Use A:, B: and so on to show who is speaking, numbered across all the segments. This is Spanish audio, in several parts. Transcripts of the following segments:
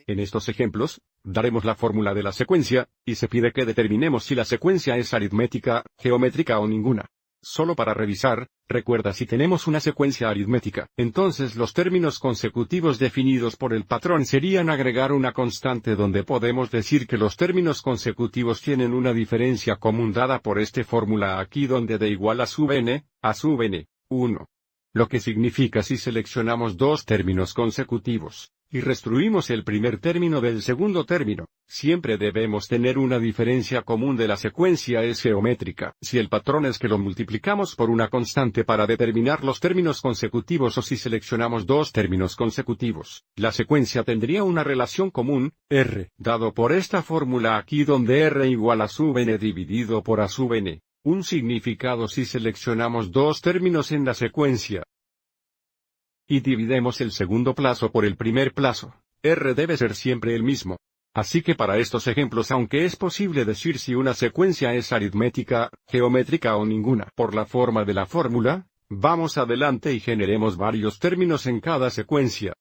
A: En estos ejemplos, daremos la fórmula de la secuencia, y se pide que determinemos si la secuencia es aritmética, geométrica o ninguna. Solo para revisar, recuerda si tenemos una secuencia aritmética, entonces los términos consecutivos definidos por el patrón serían agregar una constante donde podemos decir que los términos consecutivos tienen una diferencia común dada por esta fórmula aquí donde d igual a sub n, 1. Lo que significa si seleccionamos dos términos consecutivos, y restruimos el primer término del segundo término, siempre debemos tener una diferencia común de la secuencia es geométrica. Si el patrón es que lo multiplicamos por una constante para determinar los términos consecutivos o si seleccionamos dos términos consecutivos, la secuencia tendría una relación común, R, dado por esta fórmula aquí donde R igual a sub n dividido por a sub n. Un significado si seleccionamos dos términos en la secuencia y dividimos el segundo plazo por el primer plazo, R debe ser siempre el mismo. Así que para estos ejemplos aunque es posible decir si una secuencia es aritmética, geométrica o ninguna por la forma de la fórmula, vamos adelante y generemos varios términos en cada secuencia.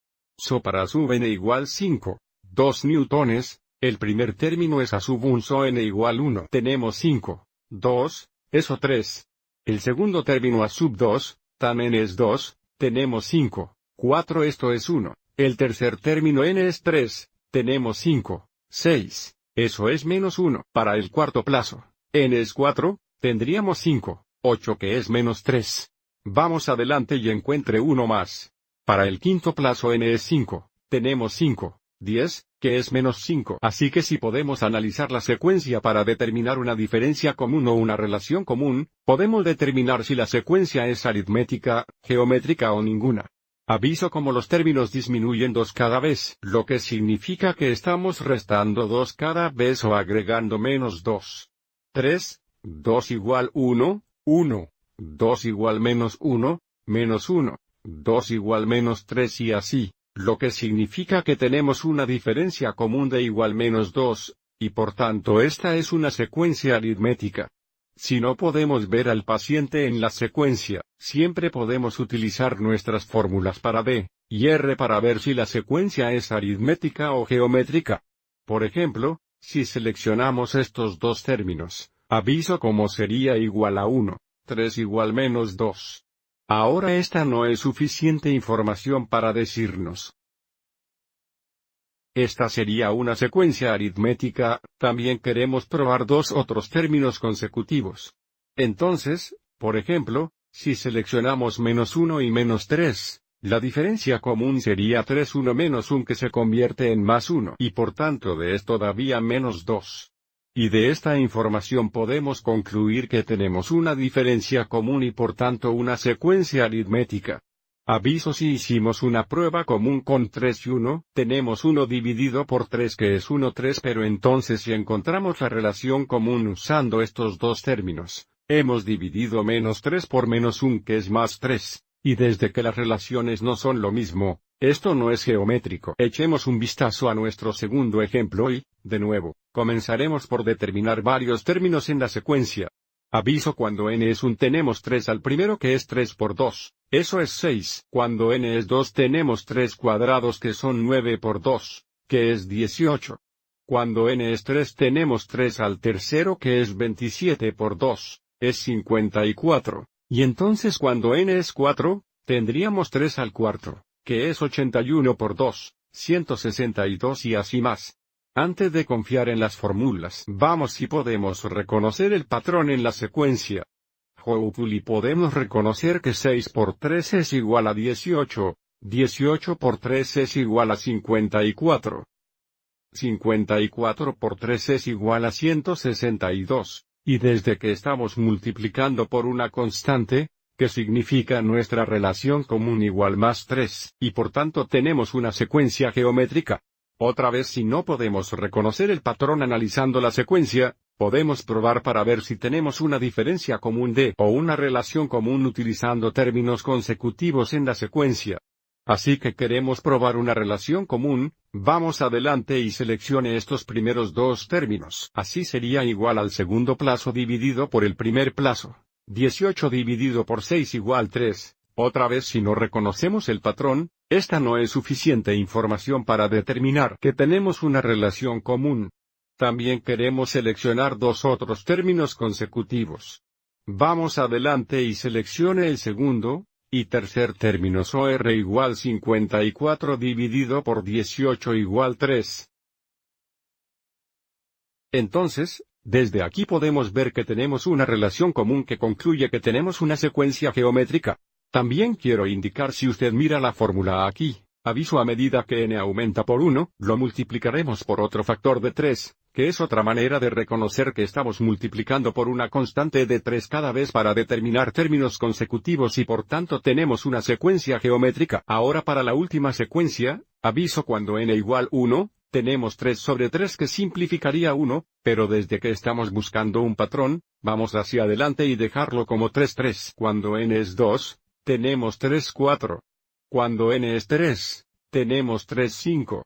A: Para sub n igual 5, 2 newtones, el primer término es a sub 1 so n igual 1. Tenemos 5, 2, eso 3. El segundo término a sub 2, también es 2, tenemos 5, 4 esto es 1. El tercer término n es 3, tenemos 5, 6, eso es menos 1. Para el cuarto plazo, n es 4, tendríamos 5, 8 que es menos 3. Vamos adelante y encuentre uno más. Para el quinto plazo n es 5, tenemos 5, 10, que es menos 5. Así que si podemos analizar la secuencia para determinar una diferencia común o una relación común, podemos determinar si la secuencia es aritmética, geométrica o ninguna. Aviso como los términos disminuyen 2 cada vez, lo que significa que estamos restando 2 cada vez o agregando menos 2. 3, 2 igual 1, 1, 2 igual menos 1, menos 1, 2 igual menos 3 y así. Lo que significa que tenemos una diferencia común de igual menos 2, y por tanto esta es una secuencia aritmética. Si no podemos ver al paciente en la secuencia, siempre podemos utilizar nuestras fórmulas para D y R para ver si la secuencia es aritmética o geométrica. Por ejemplo, si seleccionamos estos dos términos, aviso como sería igual a 1, 3 igual menos 2. Ahora esta no es suficiente información para decirnos. Esta sería una secuencia aritmética, también queremos probar dos otros términos consecutivos. Entonces, por ejemplo, si seleccionamos menos 1 y menos 3, la diferencia común sería 3 1 menos 1 que se convierte en más 1 y por tanto de es todavía menos 2. Y de esta información podemos concluir que tenemos una diferencia común y por tanto una secuencia aritmética. Aviso si hicimos una prueba común con 3 y 1, tenemos 1 dividido por 3 que es 1 3 pero entonces si encontramos la relación común usando estos dos términos, hemos dividido menos 3 por menos 1 que es más 3, y desde que las relaciones no son lo mismo, esto no es geométrico. Echemos un vistazo a nuestro segundo ejemplo y, de nuevo, comenzaremos por determinar varios términos en la secuencia. Aviso cuando n es 1 tenemos 3 al primero que es 3 por 2, eso es 6. Cuando n es 2 tenemos 3 cuadrados que son 9 por 2, que es 18. Cuando n es 3 tenemos 3 al tercero que es 27 por 2, es 54. Y entonces cuando n es 4, tendríamos 3 al cuarto, que es 81 por 2, 162 y así más. Antes de confiar en las fórmulas, vamos si podemos reconocer el patrón en la secuencia. Y podemos reconocer que 6 por 3 es igual a 18, 18 por 3 es igual a 54. 54 por 3 es igual a 162, y desde que estamos multiplicando por una constante, que significa nuestra relación común igual más 3, y por tanto tenemos una secuencia geométrica. Otra vez si no podemos reconocer el patrón analizando la secuencia, podemos probar para ver si tenemos una diferencia común de o una relación común utilizando términos consecutivos en la secuencia. Así que queremos probar una relación común, vamos adelante y seleccione estos primeros dos términos. Así sería igual al segundo plazo dividido por el primer plazo. 18 dividido por 6 igual 3. Otra vez si no reconocemos el patrón, Esta no es suficiente información para determinar que tenemos una relación común. También queremos seleccionar dos otros términos consecutivos. Vamos adelante y seleccione el segundo y tercer términos OR igual 54 dividido por 18 igual 3. Entonces, desde aquí podemos ver que tenemos una relación común que concluye que tenemos una secuencia geométrica. También quiero indicar, si usted mira la fórmula aquí, aviso, a medida que n aumenta por 1, lo multiplicaremos por otro factor de 3, que es otra manera de reconocer que estamos multiplicando por una constante de 3 cada vez para determinar términos consecutivos y por tanto tenemos una secuencia geométrica. Ahora para la última secuencia, aviso, cuando n igual 1, tenemos 3 sobre 3 que simplificaría 1, pero desde que estamos buscando un patrón, vamos hacia adelante y dejarlo como 3 3. Cuando n es 2, tenemos 3 4. Cuando n es 3, tenemos 3 5.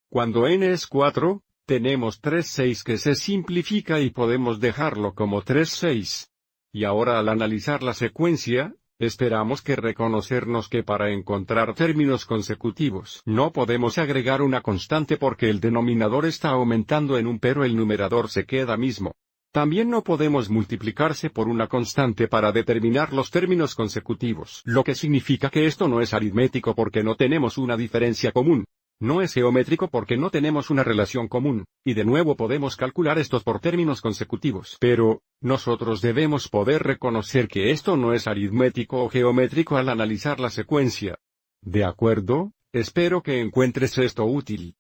A: Cuando n es 4, tenemos 3 6 que se simplifica y podemos dejarlo como 3 6. Y ahora al analizar la secuencia, esperamos que reconocernos que para encontrar términos consecutivos no podemos agregar una constante porque el denominador está aumentando en 1 pero el numerador se queda mismo. También no podemos multiplicarse por una constante para determinar los términos consecutivos, lo que significa que esto no es aritmético porque no tenemos una diferencia común. No es geométrico porque no tenemos una relación común, y de nuevo podemos calcular estos por términos consecutivos. Pero, nosotros debemos poder reconocer que esto no es aritmético o geométrico al analizar la secuencia. ¿De acuerdo? Espero que encuentres esto útil.